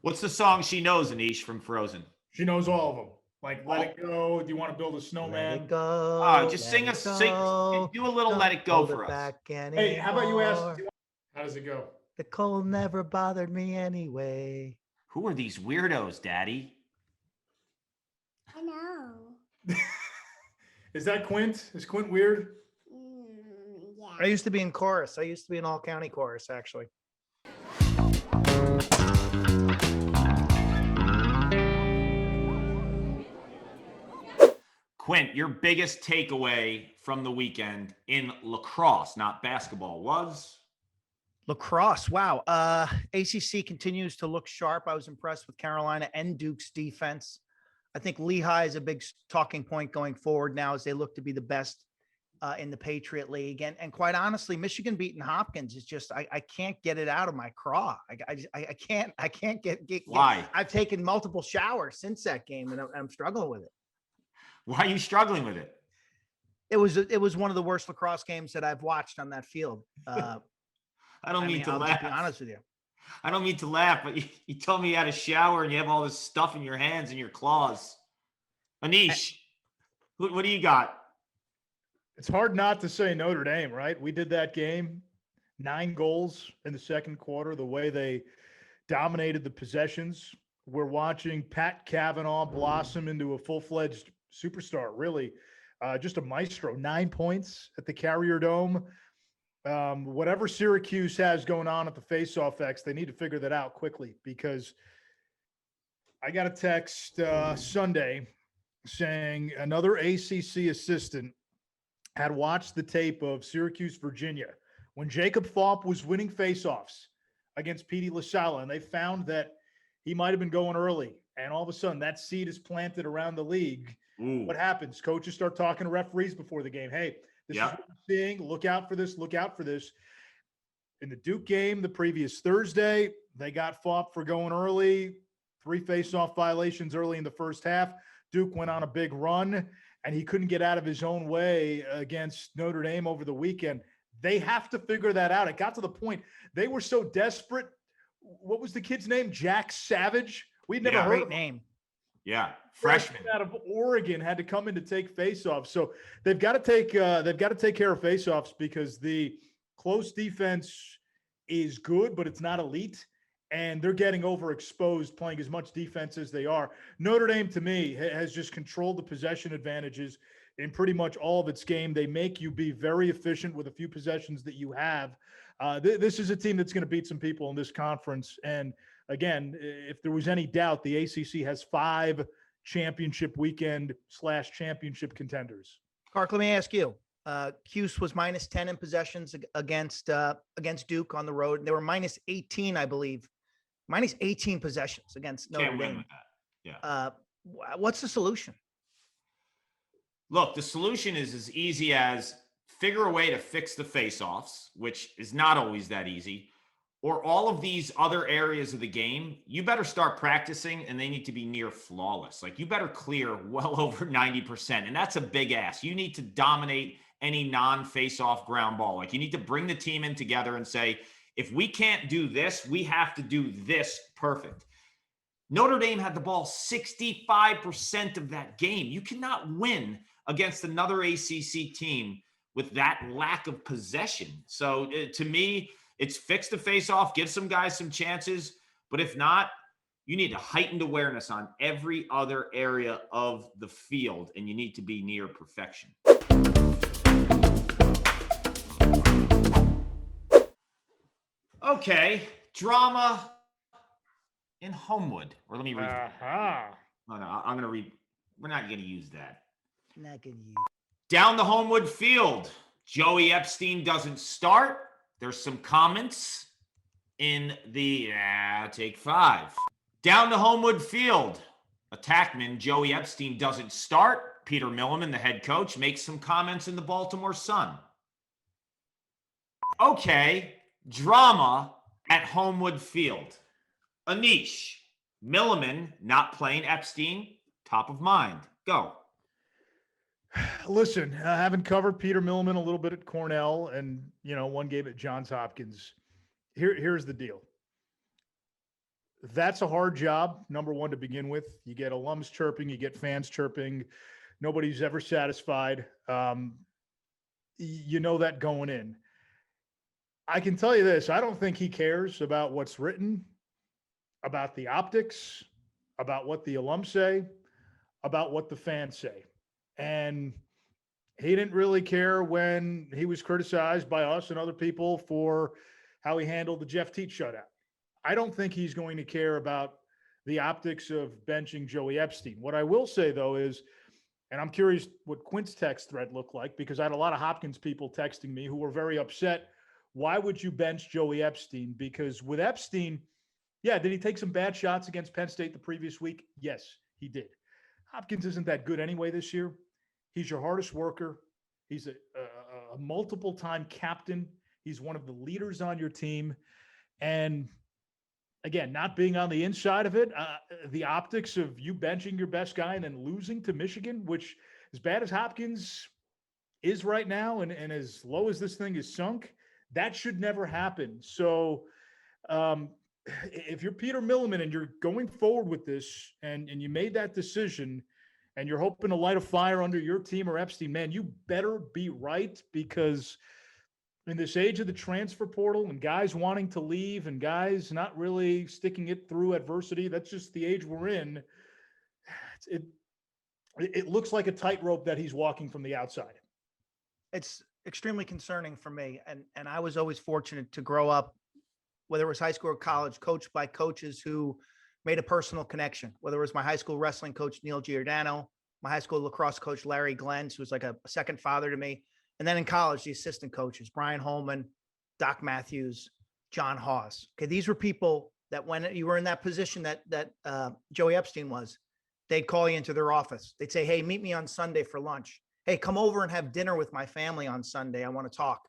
What's the song she knows, Anish, from Frozen? She knows all of them. Like Let Oh, It Go. Do you want to build a Let it snowman? go, just let sing it us, sing, go. do a little "Let Don't It Go" hold for it us. back Hey, how about you ask? anymore. How does it go? The cold never bothered me anyway. Who are these weirdos, Daddy? I know. Is that Quint? Is Quint weird? I Yeah. used to be in chorus. I used to be in all county chorus, actually. Quint, your biggest takeaway from the weekend in lacrosse, not basketball, was? Lacrosse. Wow. ACC continues to look sharp. I was impressed with Carolina and Duke's defense. I think Lehigh is a big talking point going forward now as they look to be the best in the Patriot League. And quite honestly, Michigan beating Hopkins is just I can't get it out of my craw. I can't get. Why? I've taken multiple showers since that game, and I'm struggling with it. Why are you struggling with it? It was one of the worst lacrosse games that I've watched on that field. I don't mean to I'll laugh. just be honest with you. I don't mean to laugh, but you told me you had a shower and you have all this stuff in your hands and your claws. Anish, what do you got? It's hard not to say Notre Dame, right? We did that game, 9 goals in the second quarter, the way they dominated the possessions. We're watching Pat Cavanaugh blossom into a full-fledged superstar, really. Just a maestro, 9 points at the Carrier Dome. Whatever Syracuse has going on at the face-off X, they need to figure that out quickly because I got a text Sunday saying another ACC assistant had watched the tape of Syracuse, Virginia, when Jacob Falp was winning faceoffs against Petey LaSala, and they found that he might have been going early. And all of a sudden, that seed is planted around the league. Ooh. What happens? Coaches start talking to referees before the game. Hey, this is what we're seeing. Look out for this. Look out for this. In the Duke game the previous Thursday, they got Falp for going early. 3 faceoff violations early in the first half. Duke went on a big run, and he couldn't get out of his own way against Notre Dame over the weekend. They have to figure that out. It got to the point they were so desperate. What was the kid's name? Jack Savage. We'd never heard Great of him. name. Yeah, freshman out of Oregon had to come in to take faceoffs. So they've got to take care of faceoffs because the close defense is good, but it's not elite. And they're getting overexposed playing as much defense as they are. Notre Dame, to me, has just controlled the possession advantages in pretty much all of its game. They make you be very efficient with a few possessions that you have. This is a team that's going to beat some people in this conference. And again, if there was any doubt, the ACC has 5 championship weekend / championship contenders. Clark, let me ask you. Cuse was minus 10 in possessions against Duke on the road. They were minus 18, I believe. Minus 18 possessions against Notre can't win Dame. with that. Yeah. What's the solution? Look, the solution is as easy as figure a way to fix the face-offs, which is not always that easy, or all of these other areas of the game. You better start practicing, and they need to be near flawless. Like, you better clear well over 90%, and that's a big ask. You need to dominate any non-face-off ground ball. Like, you need to bring the team in together and say, if we can't do this, we have to do this perfect. Notre Dame had the ball 65% of that game. You cannot win against another ACC team with that lack of possession. So to me, it's fix the face-off, give some guys some chances. But if not, you need a heightened awareness on every other area of the field, and you need to be near perfection. Okay, drama in Homewood. Or let me read. No, I'm going to read. We're not going to use that. Not gonna use. Down the Homewood field, Joey Epstein doesn't start. There's some comments in the take 5. Down the Homewood field, attackman Joey Epstein doesn't start. Peter Milliman, the head coach, makes some comments in the Baltimore Sun. Okay, drama at Homewood field. Anish, Milliman not playing Epstein, top of mind. Go. Listen, having covered Peter Milliman a little bit at Cornell and, one game at Johns Hopkins, here's the deal. that's a hard job, number one, to begin with. You get alums chirping, you get fans chirping. Nobody's ever satisfied. You know that going in. I can tell you this, I don't think he cares about what's written, about the optics, about what the alums say, about what the fans say. And he didn't really care when he was criticized by us and other people for how he handled the Jeff Teat shutout. I don't think he's going to care about the optics of benching Joey Epstein. What I will say, though, is, and I'm curious what Quint's text thread looked like, because I had a lot of Hopkins people texting me who were very upset. Why would you bench Joey Epstein? Because with Epstein, yeah, did he take some bad shots against Penn State the previous week? Yes, he did. Hopkins isn't that good anyway this year. He's your hardest worker. He's a multiple-time captain. He's one of the leaders on your team. And again, not being on the inside of it, the optics of you benching your best guy and then losing to Michigan, which as bad as Hopkins is right now and as low as this thing is sunk, that should never happen. So if you're Peter Milliman and you're going forward with this and you made that decision and you're hoping to light a fire under your team or Epstein, man, you better be right, because in this age of the transfer portal and guys wanting to leave and guys not really sticking it through adversity, that's just the age we're in. It looks like a tightrope that he's walking from the outside. It's extremely concerning for me. And I was always fortunate to grow up, whether it was high school or college, coached by coaches who made a personal connection, whether it was my high school wrestling coach, Neil Giordano, my high school lacrosse coach, Larry Glens, who was like a second father to me. And then in college, the assistant coaches, Brian Holman, Doc Matthews, John Hawes. Okay, these were people that when you were in that position that Joey Epstein was, they'd call you into their office. They'd say, hey, meet me on Sunday for lunch. Hey, come over and have dinner with my family on Sunday. I want to talk.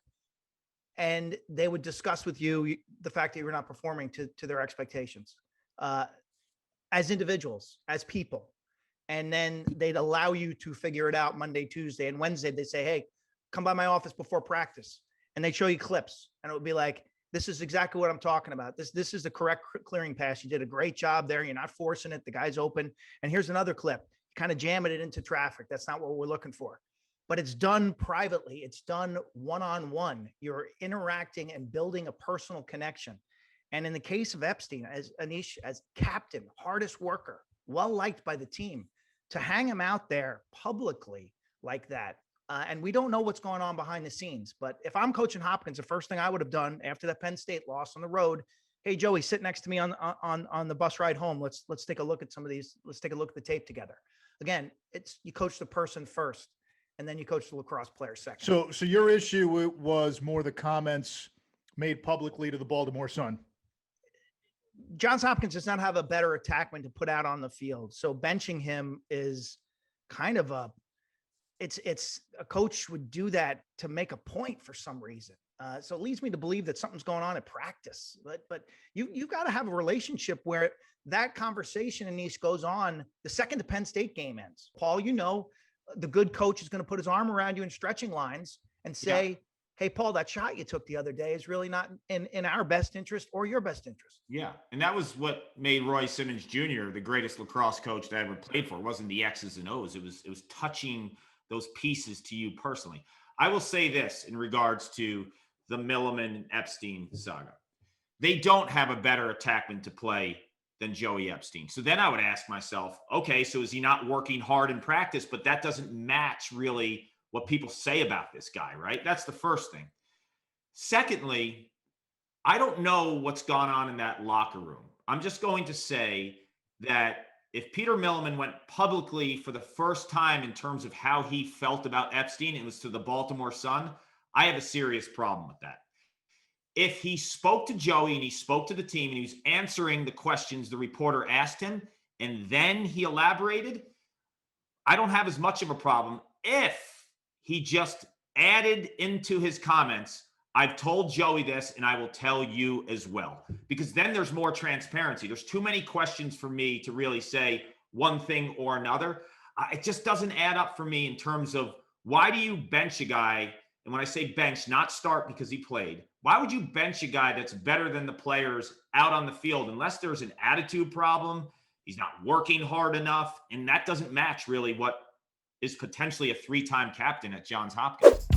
And they would discuss with you the fact that you were not performing to their expectations as individuals, as people. And then they'd allow you to figure it out Monday, Tuesday, and Wednesday. They'd say, hey, come by my office before practice. And they'd show you clips. And it would be like, this is exactly what I'm talking about. This is the correct clearing pass. You did a great job there. You're not forcing it. The guy's open. And here's another clip. Kind of jamming it into traffic. That's not what we're looking for. But it's done privately. It's done one-on-one. You're interacting and building a personal connection. And in the case of Epstein, as Anish, as captain, hardest worker, well-liked by the team, to hang him out there publicly like that. And we don't know what's going on behind the scenes. But if I'm coaching Hopkins, the first thing I would have done after that Penn State loss on the road, hey, Joey, sit next to me on the bus ride home. Let's take a look at some of these. Let's take a look at the tape together. Again, it's you coach the person first, and then you coach the lacrosse player second. So your issue was more the comments made publicly to the Baltimore Sun. Johns Hopkins does not have a better attackman to put out on the field. So benching him is kind of it's a coach would do that to make a point for some reason. So it leads me to believe that something's going on at practice, but you got to have a relationship where that conversation in East goes on the second the Penn State game ends. Paul, the good coach is going to put his arm around you in stretching lines and say, yeah, hey, Paul, that shot you took the other day is really not in our best interest or your best interest. Yeah. And that was what made Roy Simmons Jr. the greatest lacrosse coach that I ever played for. It wasn't the X's and O's. It was touching those pieces to you personally. I will say this in regards to the Milliman Epstein saga. They don't have a better attackman to play than Joey Epstein. So then I would ask myself, okay, so is he not working hard in practice? But that doesn't match really what people say about this guy, right? That's the first thing. Secondly, I don't know what's gone on in that locker room. I'm just going to say that if Peter Milliman went publicly for the first time in terms of how he felt about Epstein, it was to the Baltimore Sun. I have a serious problem with that. If he spoke to Joey and he spoke to the team and he was answering the questions the reporter asked him, and then he elaborated, I don't have as much of a problem if he just added into his comments, I've told Joey this and I will tell you as well, because then there's more transparency. There's too many questions for me to really say one thing or another. It just doesn't add up for me in terms of why do you bench a guy and when I say bench, not start because he played, why would you bench a guy that's better than the players out on the field unless there's an attitude problem, he's not working hard enough, and that doesn't match really what is potentially a 3-time captain at Johns Hopkins.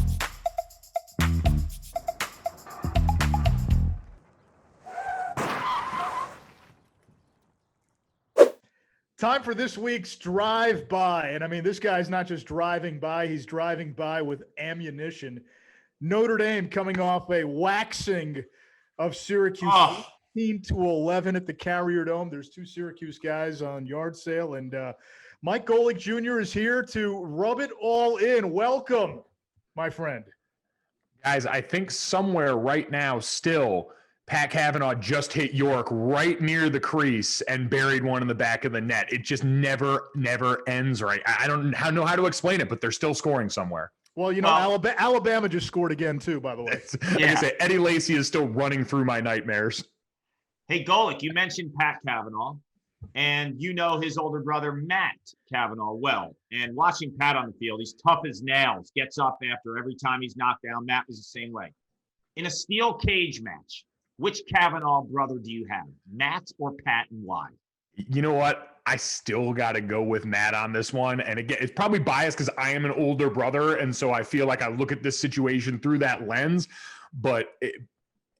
Time for this week's drive-by. And I mean, this guy's not just driving by, he's driving by with ammunition. Notre Dame coming off a waxing of Syracuse 18-11 at the Carrier Dome. There's 2 Syracuse guys on yard sale, and Mike GOLIC Jr. is here to rub it all in. Welcome, my friend. Guys, I think somewhere right now still Pat Cavanaugh just hit York right near the crease and buried one in the back of the net. It just never ends right. I don't know how to explain it, but they're still scoring somewhere. Well, Alabama just scored again too, by the way. Like I say, Eddie Lacy is still running through my nightmares. Hey, GOLIC, you mentioned Pat Cavanaugh, and you know his older brother, Matt Cavanaugh, well. And watching Pat on the field, he's tough as nails, gets up after every time he's knocked down. Matt was the same way. In a steel cage match, which Cavanaugh brother do you have, Matt or Pat, and why? You know what? I still got to go with Matt on this one. And again, it's probably biased because I am an older brother. And so I feel like I look at this situation through that lens. But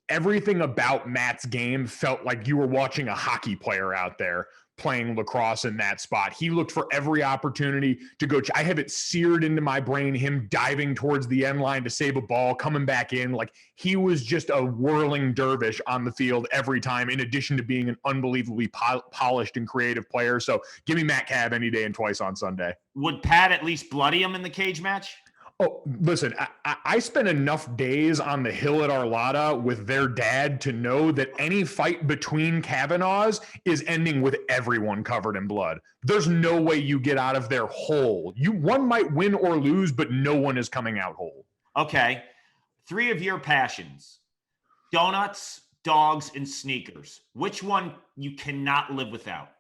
everything about Matt's game felt like you were watching a hockey player out there playing lacrosse in that spot. He looked for every opportunity to go. I have it seared into my brain, him diving towards the end line to save a ball, coming back in. Like, he was just a whirling dervish on the field every time, in addition to being an unbelievably polished and creative player. So give me Matt Cav any day and twice on Sunday. Would Pat at least bloody him in the cage match? Oh, listen, I spent enough days on the hill at Arlotta with their dad to know that any fight between Cavanaughs is ending with everyone covered in blood. There's no way you get out of there whole. One might win or lose, but no one is coming out whole. Okay. 3 of your passions: donuts, dogs, and sneakers. Which one you cannot live without?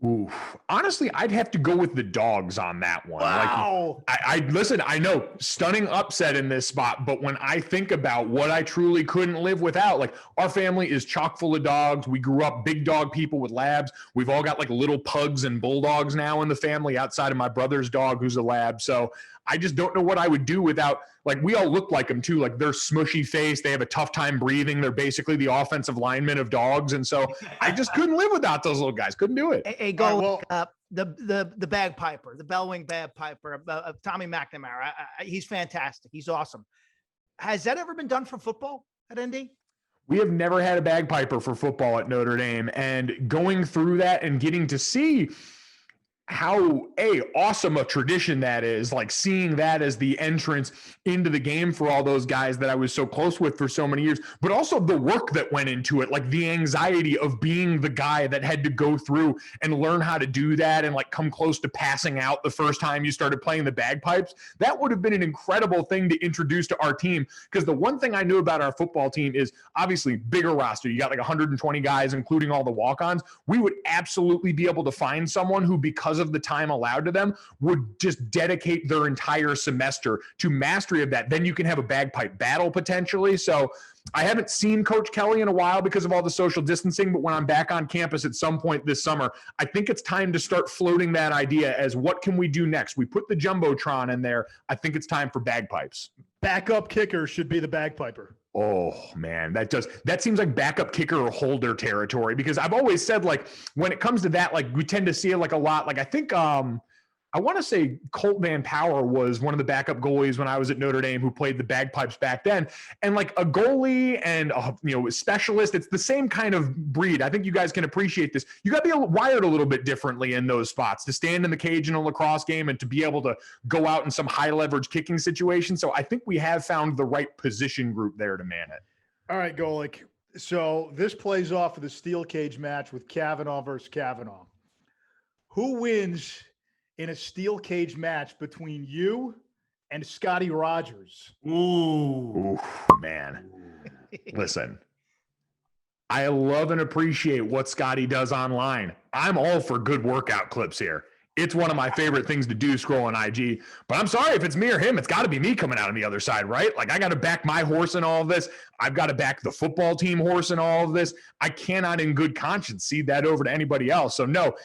Ooh, honestly, I'd have to go with the dogs on that one. Wow. Like, I listen, I know, stunning upset in this spot, but when I think about what I truly couldn't live without, like, our family is chock full of dogs. We grew up big dog people with labs. We've all got like little pugs and bulldogs now in the family outside of my brother's dog, who's a lab. So I just don't know what I would do without, like, we all look like them too. Like, they're smushy face. They have a tough time breathing. They're basically the offensive linemen of dogs. And so I just couldn't live without those little guys. Couldn't do it. Hey, GOLIC, the bagpiper, the bellwing bagpiper of Tommy McNamara. He's fantastic. He's awesome. Has that ever been done for football at ND? We have never had a bagpiper for football at Notre Dame. And going through that and getting to see how awesome a tradition that is, like seeing that as the entrance into the game for all those guys that I was so close with for so many years, but also the work that went into it, like the anxiety of being the guy that had to go through and learn how to do that and like come close to passing out the first time you started playing the bagpipes. That would have been an incredible thing to introduce to our team, because the one thing I knew about our football team is obviously bigger roster. You got like 120 guys, including all the walk-ons. We would absolutely be able to find someone who, because of the time allowed to them, would just dedicate their entire semester to mastery of that. Then you can have a bagpipe battle potentially. So I haven't seen Coach Kelly in a while because of all the social distancing, but when I'm back on campus at some point this summer, I think it's time to start floating that idea as what can we do next? We put the Jumbotron in there. I think it's time for bagpipes. Backup kicker should be the bagpiper. Oh man, that seems like backup kicker or holder territory, because I've always said, like, when it comes to that, like, we tend to see it like a lot. Like, I think I want to say Colt Van Power was one of the backup goalies when I was at Notre Dame who played the bagpipes back then. And like a goalie and a specialist, it's the same kind of breed. I think you guys can appreciate this. You got to be wired a little bit differently in those spots to stand in the cage in a lacrosse game and to be able to go out in some high leverage kicking situation. So I think we have found the right position group there to man it. All right, GOLIC. So this plays off of the steel cage match with Cavanaugh versus Cavanaugh. Who wins in a steel cage match between you and Scotty Rogers? Ooh, man. Listen, I love and appreciate what Scotty does online. I'm all for good workout clips here. It's one of my favorite things to do, scrolling IG. But I'm sorry, if it's me or him, it's got to be me coming out on the other side, right? Like, I got to back my horse in all of this. I've got to back the football team horse in all of this. I cannot in good conscience cede that over to anybody else. So no,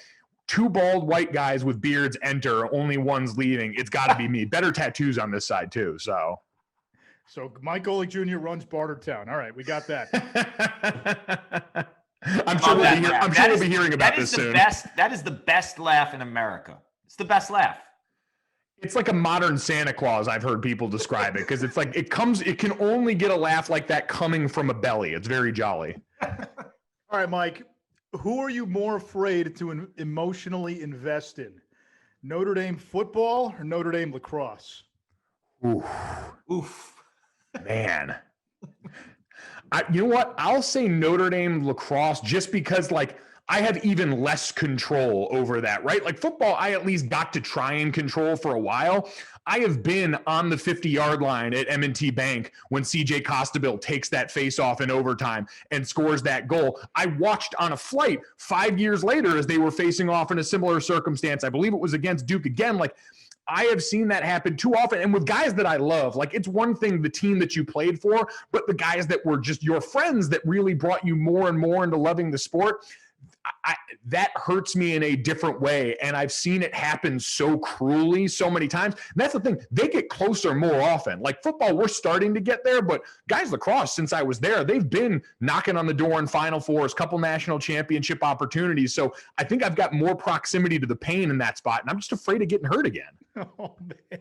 2 bald white guys with beards enter, only one's leaving. It's got to be me. Better tattoos on this side too. So Mike Golic Jr. runs Bartertown. All right, we got that. I'm sure we'll be hearing about this soon. That is the best laugh in America. It's the best laugh. It's like a modern Santa Claus. I've heard people describe it because it's like it can only get a laugh like that coming from a belly. It's very jolly. All right, Mike, who are you more afraid to emotionally invest in? Notre Dame football or Notre Dame lacrosse? Oof. Man. You know what? I'll say Notre Dame lacrosse just because, like, I have even less control over that, right? Like football, I at least got to try and control for a while. I have been on the 50-yard line at M&T Bank when CJ Costabile takes that face off in overtime and scores that goal. I watched on a flight 5 years later as they were facing off in a similar circumstance. I believe it was against Duke again. Like, I have seen that happen too often, and with guys that I love. Like, it's one thing the team that you played for, but the guys that were just your friends that really brought you more and more into loving the sport, that hurts me in a different way. And I've seen it happen so cruelly so many times. And that's the thing. They get closer more often. Like football, we're starting to get there, but guys lacrosse, since I was there, they've been knocking on the door in Final Fours, couple national championship opportunities. So I think I've got more proximity to the pain in that spot. And I'm just afraid of getting hurt again. Oh, man.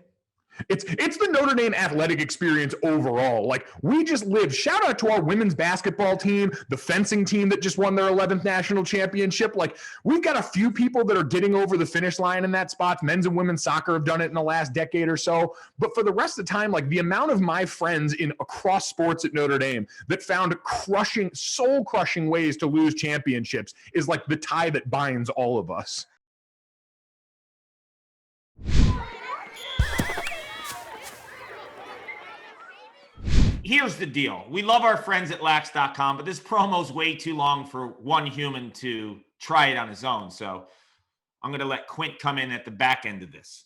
It's the Notre Dame athletic experience overall. Like, we just live. Shout out to our women's basketball team, the fencing team that just won their 11th national championship. Like, we've got a few people that are getting over the finish line in that spot. Men's and women's soccer have done it in the last decade or so. But for the rest of the time, like, the amount of my friends across sports at Notre Dame that found soul-crushing ways to lose championships is like the tie that binds all of us. Here's the deal. We love our friends at Lax.com, but this promo's way too long for one human to try it on his own. So I'm going to let Quint come in at the back end of this.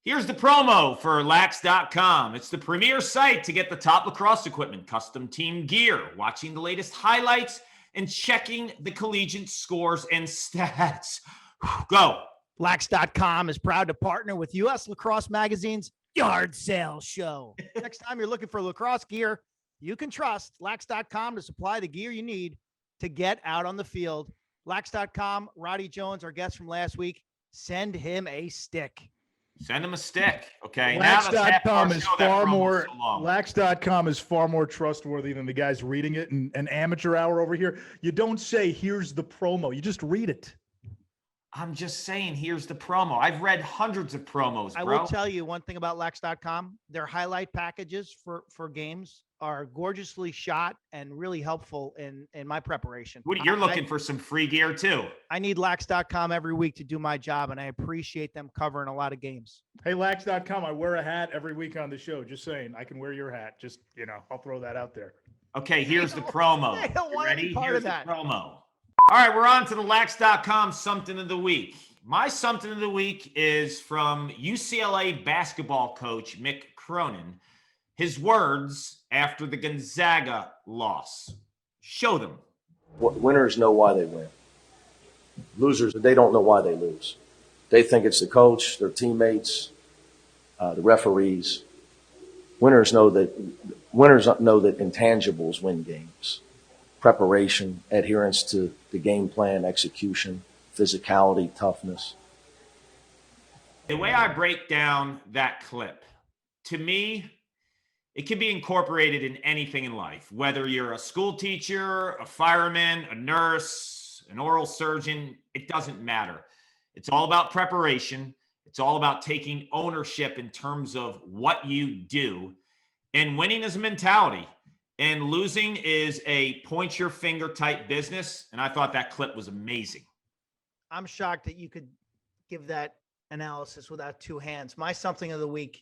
Here's the promo for Lax.com. It's the premier site to get the top lacrosse equipment, custom team gear, watching the latest highlights, and checking the collegiate scores and stats. Go. Lax.com is proud to partner with U.S. Lacrosse Magazine's Yard Sale Show. Next time you're looking for lacrosse gear, you can trust Lax.com to supply the gear you need to get out on the field. Lax.com, Roddy Jones, our guest from last week, send him a stick. Send him a stick. Okay. Lax.com is far more trustworthy than the guys reading it and an amateur hour over here. You don't say, here's the promo. You just read it. I'm just saying, here's the promo. I've read hundreds of promos, bro. I will tell you one thing about Lax.com. Their highlight packages for games are gorgeously shot and really helpful in my preparation. You're looking for some free gear too. I need Lax.com every week to do my job, and I appreciate them covering a lot of games. Hey, Lax.com, I wear a hat every week on the show. Just saying, I can wear your hat. Just, I'll throw that out there. Okay, here's the promo. I don't want any part of that. Promo. All right, we're on to the Lax.com something of the week. My something of the week is from UCLA basketball coach Mick Cronin. His words after the Gonzaga loss. Show them. Winners know why they win. Losers, they don't know why they lose. They think it's the coach, their teammates, the referees. Winners know that intangibles win games. Preparation, adherence to the game plan, execution, physicality, toughness. The way I break down that clip, to me, it can be incorporated in anything in life, whether you're a school teacher, a fireman, a nurse, an oral surgeon, it doesn't matter. It's all about preparation. It's all about taking ownership in terms of what you do. And winning is a mentality. And losing is a point your finger type business. And I thought that clip was amazing. I'm shocked that you could give that analysis without two hands. My something of the week,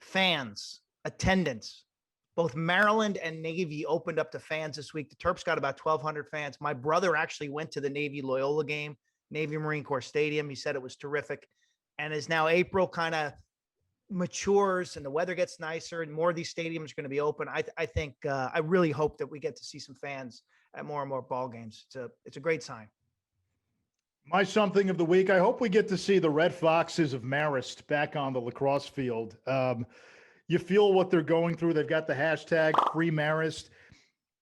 fans, attendance. Both Maryland and Navy opened up to fans this week. The Terps got about 1,200 fans. My brother actually went to the Navy Loyola game, Navy Marine Corps Stadium. He said it was terrific. And as now April kind of matures and the weather gets nicer and more of these stadiums are going to be open, I think I really hope that we get to see some fans at more and more ball games. It's a great sign. My something of the week, I hope we get to see the Red Foxes of Marist back on the lacrosse field. You feel what they're going through. They've got the hashtag Free Marist.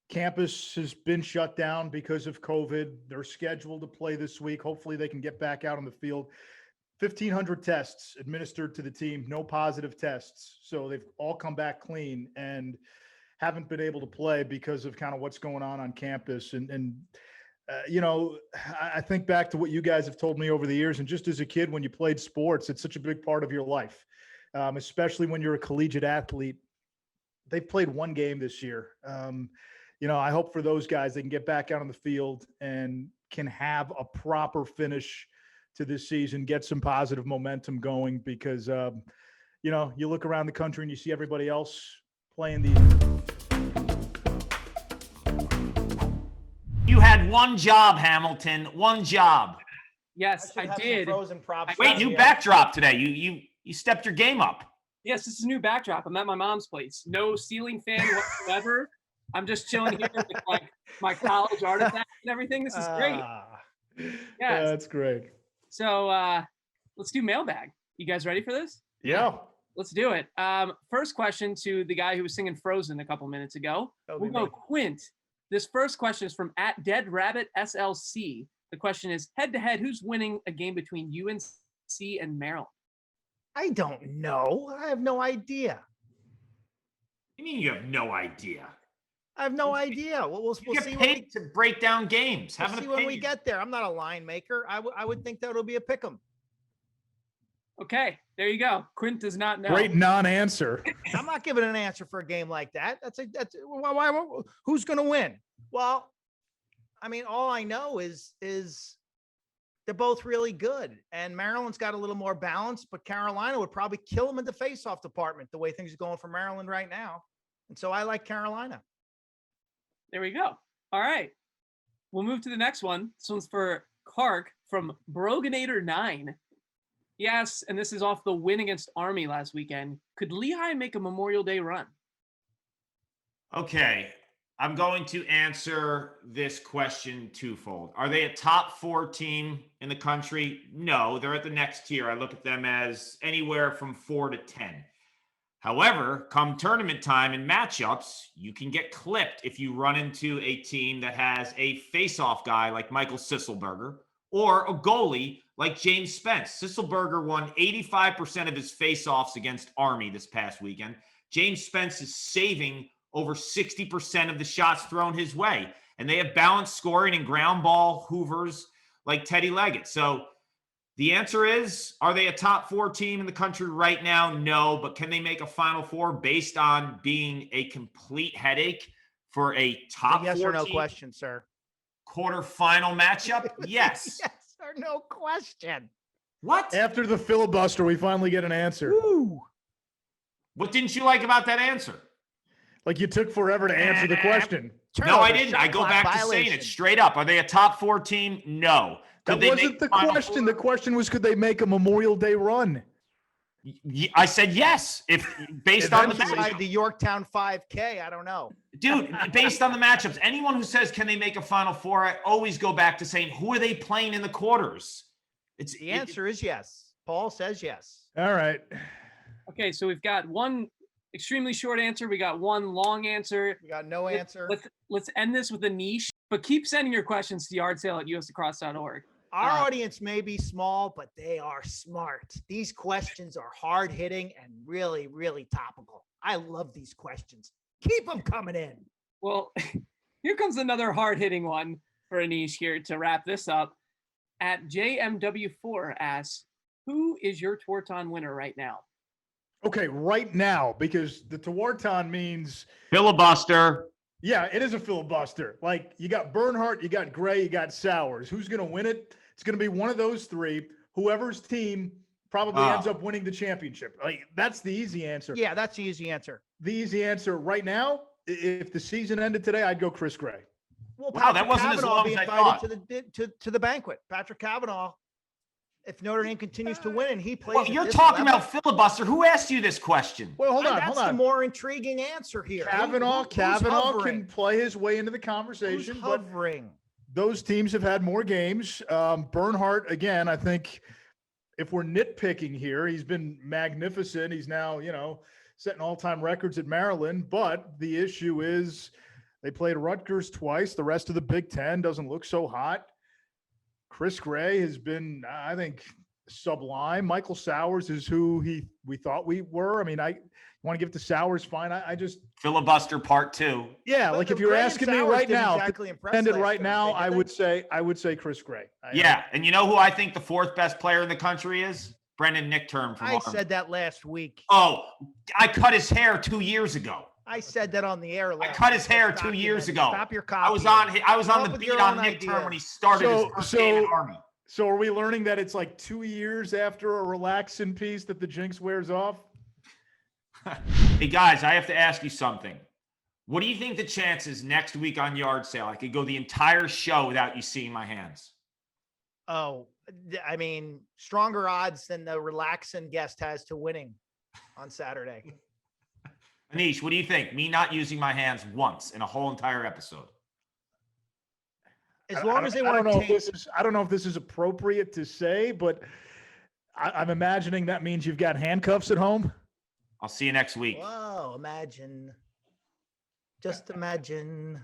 Campus has been shut down because of COVID. They're scheduled to play this week. Hopefully they can get back out on the field. 1,500 tests administered to the team, no positive tests. So they've all come back clean and haven't been able to play because of kind of what's going on campus. I think back to what you guys have told me over the years. And just as a kid, when you played sports, it's such a big part of your life, especially when you're a collegiate athlete. They've played one game this year. I hope for those guys, they can get back out on the field and can have a proper finish to this season, get some positive momentum going because, you look around the country and you see everybody else playing these. You had one job, Hamilton. One job. Yes, I did. Wait, new backdrop today. You stepped your game up. Yes, this is a new backdrop. I'm at my mom's place. No ceiling fan whatsoever. I'm just chilling here with my college artifacts and everything. This is great. Yeah, that's great. So let's do mailbag. You guys ready for this? Yeah. Let's do it. First question to the guy who was singing Frozen a couple minutes ago. We'll go Quint. This first question is from @DeadRabbitSLC. The question is, head-to-head, who's winning a game between UNC and Maryland? I don't know. I have no idea. You mean you have no idea? I have no idea. We'll get see paid to break down games. We'll see when we get there. I'm not a line maker. I would think that it'll be a pick 'em. Okay, there you go. Quint does not know. Great non-answer. I'm not giving an answer for a game like that. That's who's going to win? Well, I mean, all I know is they're both really good, and Maryland's got a little more balance, but Carolina would probably kill them in the face-off department the way things are going for Maryland right now, and so I like Carolina. There we go. All right, we'll move to the next one. This one's for Clark from Broganator9. Yes, and this is off the win against Army last weekend. Could Lehigh make a Memorial Day run? Okay, I'm going to answer this question twofold. Are they a top 4 team in the country? No, they're at the next tier. I look at them as anywhere from 4 to 10. However, come tournament time and matchups, you can get clipped if you run into a team that has a face-off guy like Michael Sisselberger or a goalie like James Spence. Sisselberger won 85% of his face-offs against Army this past weekend. James Spence is saving over 60% of the shots thrown his way. And they have balanced scoring and ground ball hoovers like Teddy Leggett. So the answer is, are they a top 4 team in the country right now? No, but can they make a Final Four based on being a complete headache for a top 4 yes or no team question, sir? Quarterfinal matchup? Yes. Yes or no question. What? After the filibuster, we finally get an answer. Woo. What didn't you like about that answer? Like you took forever to answer the question. No, I didn't. I go back to saying it straight up. Are they a top 4 team? No. That wasn't the question. The question was, could they make a Memorial Day run? I said yes. If based on the Yorktown 5K, I don't know. Dude, based on the matchups, anyone who says, can they make a Final Four, I always go back to saying, who are they playing in the quarters? The answer is yes. Paul says yes. All right. Okay, so we've got one extremely short answer. We got one long answer. We got no answer. Let's end this with a niche, but keep sending your questions to yardsale@uslacrosse.org. Our audience may be small, but they are smart. These questions are hard-hitting and really, really topical. I love these questions. Keep them coming in. Well, here comes another hard-hitting one for Anish here to wrap this up. @JMW4 asks, who is your Twarton winner right now? Okay, right now, because the Twarton means filibuster. Yeah, it is a filibuster. Like, you got Bernhardt, you got Gray, you got Sowers. Who's going to win it? It's going to be one of those 3. Whoever's team probably ends up winning the championship. Like, that's the easy answer. Yeah, that's the easy answer. The easy answer right now, if the season ended today, I'd go Chris Gray. Well, wow, that wasn't as long as I thought. To the banquet. Patrick Cavanaugh If Notre Dame continues to win and he plays, Well, at you're this talking level- about filibuster. Who asked you this question? Well, hold on, That's hold the on. more intriguing answer here. Kavanaugh Who's can hovering? play his way into the Who's conversation, but hovering? those teams have had more games. Bernhardt, again, I think if we're nitpicking here, he's been magnificent. He's now, setting all-time records at Maryland. But the issue is they played Rutgers twice. The rest of the Big Ten doesn't look so hot. Chris Gray has been, I think, sublime. Michael Sowers is who we thought we were. I mean, I want to give it to Sowers, fine. I just Filibuster part 2. yeah, But like the if you're Gray and asking me Sowers right didn't now, exactly impress ended last right now, Thursday, I did they? would say Chris Gray. Yeah, and you know who I think the 4th best player in the country is? Brendan Nickturn from I Army. said that last week. Oh, I cut his hair 2 years ago. I said that on the air. I cut his week. hair Stop 2 years your- ago. Stop your I was copying. on Come up the with beat your on own Nick Turn idea. when he started his first game in Army. So are we learning that it's like 2 years after a relaxing piece that the jinx wears off? Hey guys, I have to ask you something. What do you think the chances next week on yard sale? I could go the entire show without you seeing my hands. Oh, I mean, stronger odds than the relaxing guest has to winning on Saturday. Anish, what do you think? Me not using my hands once in a whole entire episode. As long as they I don't want know to if take, this is I don't know if this is appropriate to say, but I'm imagining that means you've got handcuffs at home. I'll see you next week. whoa, imagine. Just imagine.